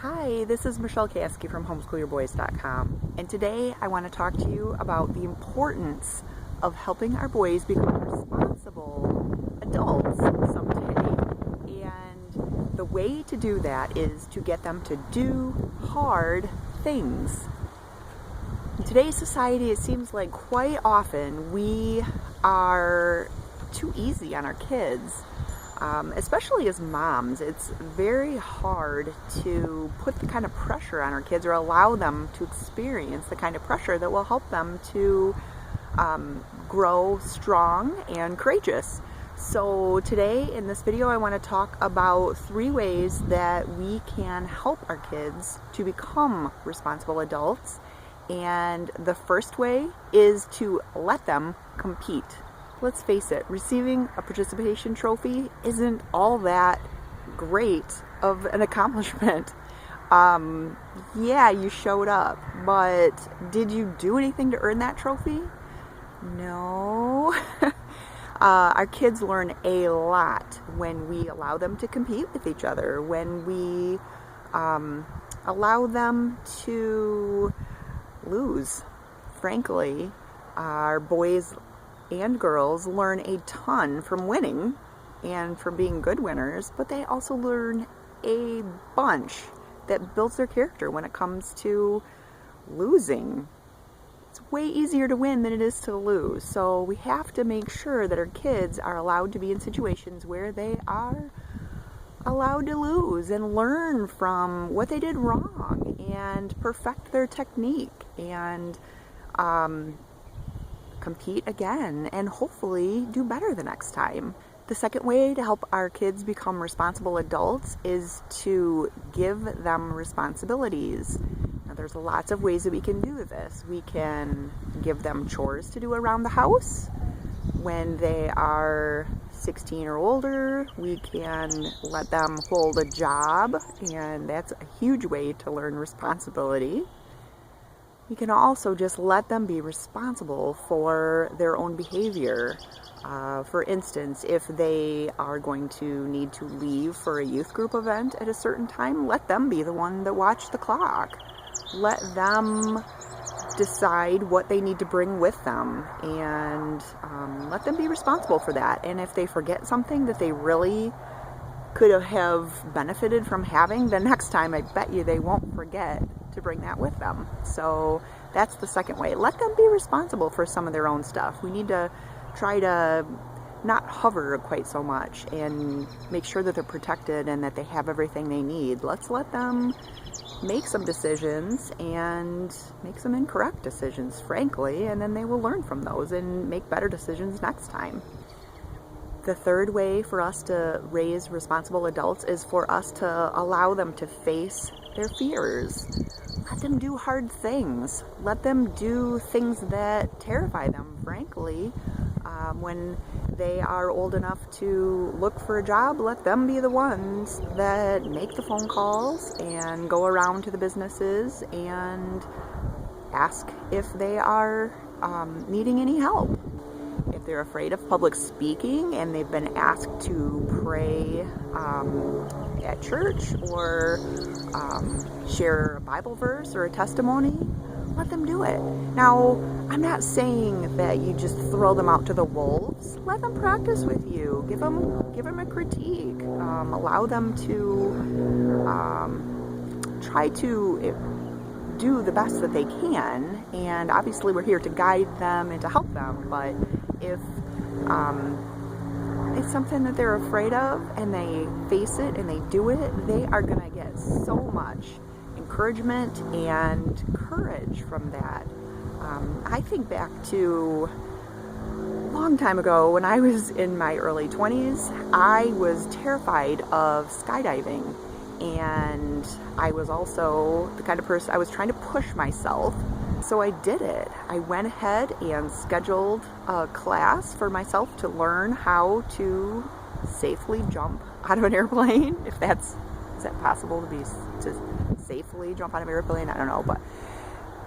Hi, this is Michelle Kasky from Homeschool-Your-Boys.com, and today I want to talk to you about the importance of helping our boys become responsible adults someday. And the way to do that is to get them to do hard things. In today's society, it seems like quite often we are too easy on our kids. Especially as moms, it's very hard to put the kind of pressure on our kids or allow them to experience the kind of pressure that will help them to grow strong and courageous. So today in this video I want to talk about 3 ways that we can help our kids to become responsible adults. And the first way is to let them compete. Let's face it, receiving a participation trophy isn't all that great of an accomplishment. Yeah, you showed up, but did you do anything to earn that trophy? No. Our kids learn a lot when we allow them to compete with each other, when we allow them to lose. Frankly, our boys and girls learn a ton from winning and from being good winners, but they also learn a bunch that builds their character when it comes to losing. It's way easier to win than it is to lose. So we have to make sure that our kids are allowed to be in situations where they are allowed to lose and learn from what they did wrong and perfect their technique and compete again and hopefully do better the next time. The second way to help our kids become responsible adults is to give them responsibilities. Now, there's lots of ways that we can do this. We can give them chores to do around the house. When they are 16 or older, we can let them hold a job, and that's a huge way to learn responsibility. We can also just let them be responsible for their own behavior. For instance, if they are going to need to leave for a youth group event at a certain time, let them be the one that watch the clock. Let them decide what they need to bring with them, and let them be responsible for that. And if they forget something that they really could have benefited from having, the next time I bet you they won't forget to bring that with them. So that's the second way. Let them be responsible for some of their own stuff. We need to try to not hover quite so much and make sure that they're protected and that they have everything they need. Let's let them make some decisions and make some incorrect decisions, frankly, and then they will learn from those and make better decisions next time. The third way for us to raise responsible adults is for us to allow them to face their fears. Let them do hard things. Let them do things that terrify them, frankly. When they are old enough to look for a job, let them be the ones that make the phone calls and go around to the businesses and ask if they are needing any help. If they're afraid of public speaking and they've been asked to pray at church or share a Bible verse or a testimony, let them do it. Now, I'm not saying that you just throw them out to the wolves. Let them practice with you. Give them a critique. Allow them to try to do the best that they can. And obviously we're here to guide them and to help them. But if it's something that they're afraid of and they face it and they do it, they are going to get so much encouragement and courage from that. I think back to a long time ago when I was in my early 20s. I was terrified of skydiving, and I was also the kind of person, I was trying to push myself, so I did it. I went ahead and scheduled a class for myself to learn how to safely jump out of an airplane, is that possible to safely jump out of an airplane? I don't know, but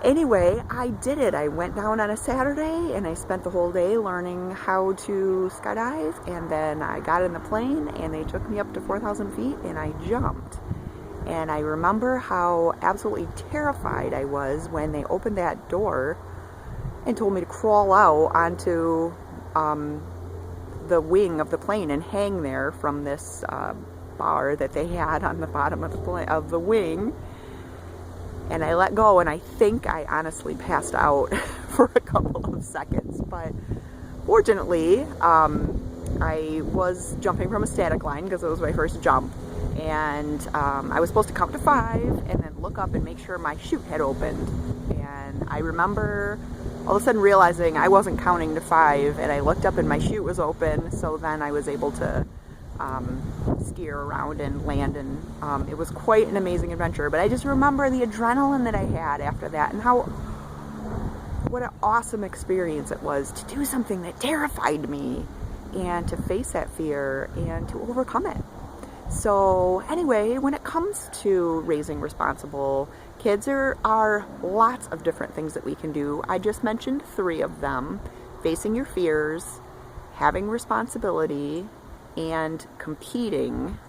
anyway, I did it. I went down on a Saturday and I spent the whole day learning how to skydive, and then I got in the plane and they took me up to 4,000 feet and I jumped. And I remember how absolutely terrified I was when they opened that door and told me to crawl out onto the wing of the plane and hang there from this bar that they had on the bottom of the wing. And I let go, and I think I honestly passed out for a couple of seconds. But fortunately, I was jumping from a static line because it was my first jump. And I was supposed to count to 5 and then look up and make sure my chute had opened. And I remember all of a sudden realizing I wasn't counting to 5, and I looked up and my chute was open. So then I was able to steer around and land, and it was quite an amazing adventure. But I just remember the adrenaline that I had after that, and what an awesome experience it was to do something that terrified me and to face that fear and to overcome it. So anyway, when it comes to raising responsible kids, there are lots of different things that we can do. I just mentioned 3 of them: facing your fears, having responsibility, and competing.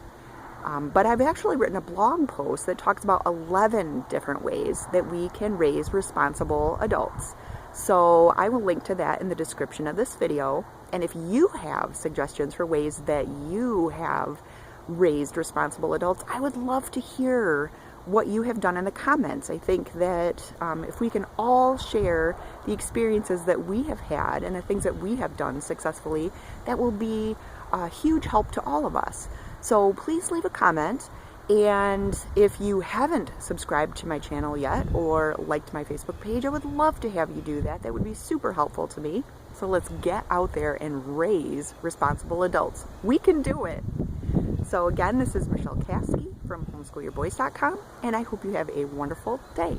But I've actually written a blog post that talks about 11 different ways that we can raise responsible adults. So I will link to that in the description of this video. And if you have suggestions for ways that you have raised responsible adults, I would love to hear what you have done in the comments. I think that if we can all share the experiences that we have had and the things that we have done successfully, that will be a huge help to all of us. So please leave a comment. And if you haven't subscribed to my channel yet or liked my Facebook page, I would love to have you do that. That would be super helpful to me. So let's get out there and raise responsible adults. We can do it. So again, this is Michelle Caskey from homeschoolyourboys.com, and I hope you have a wonderful day.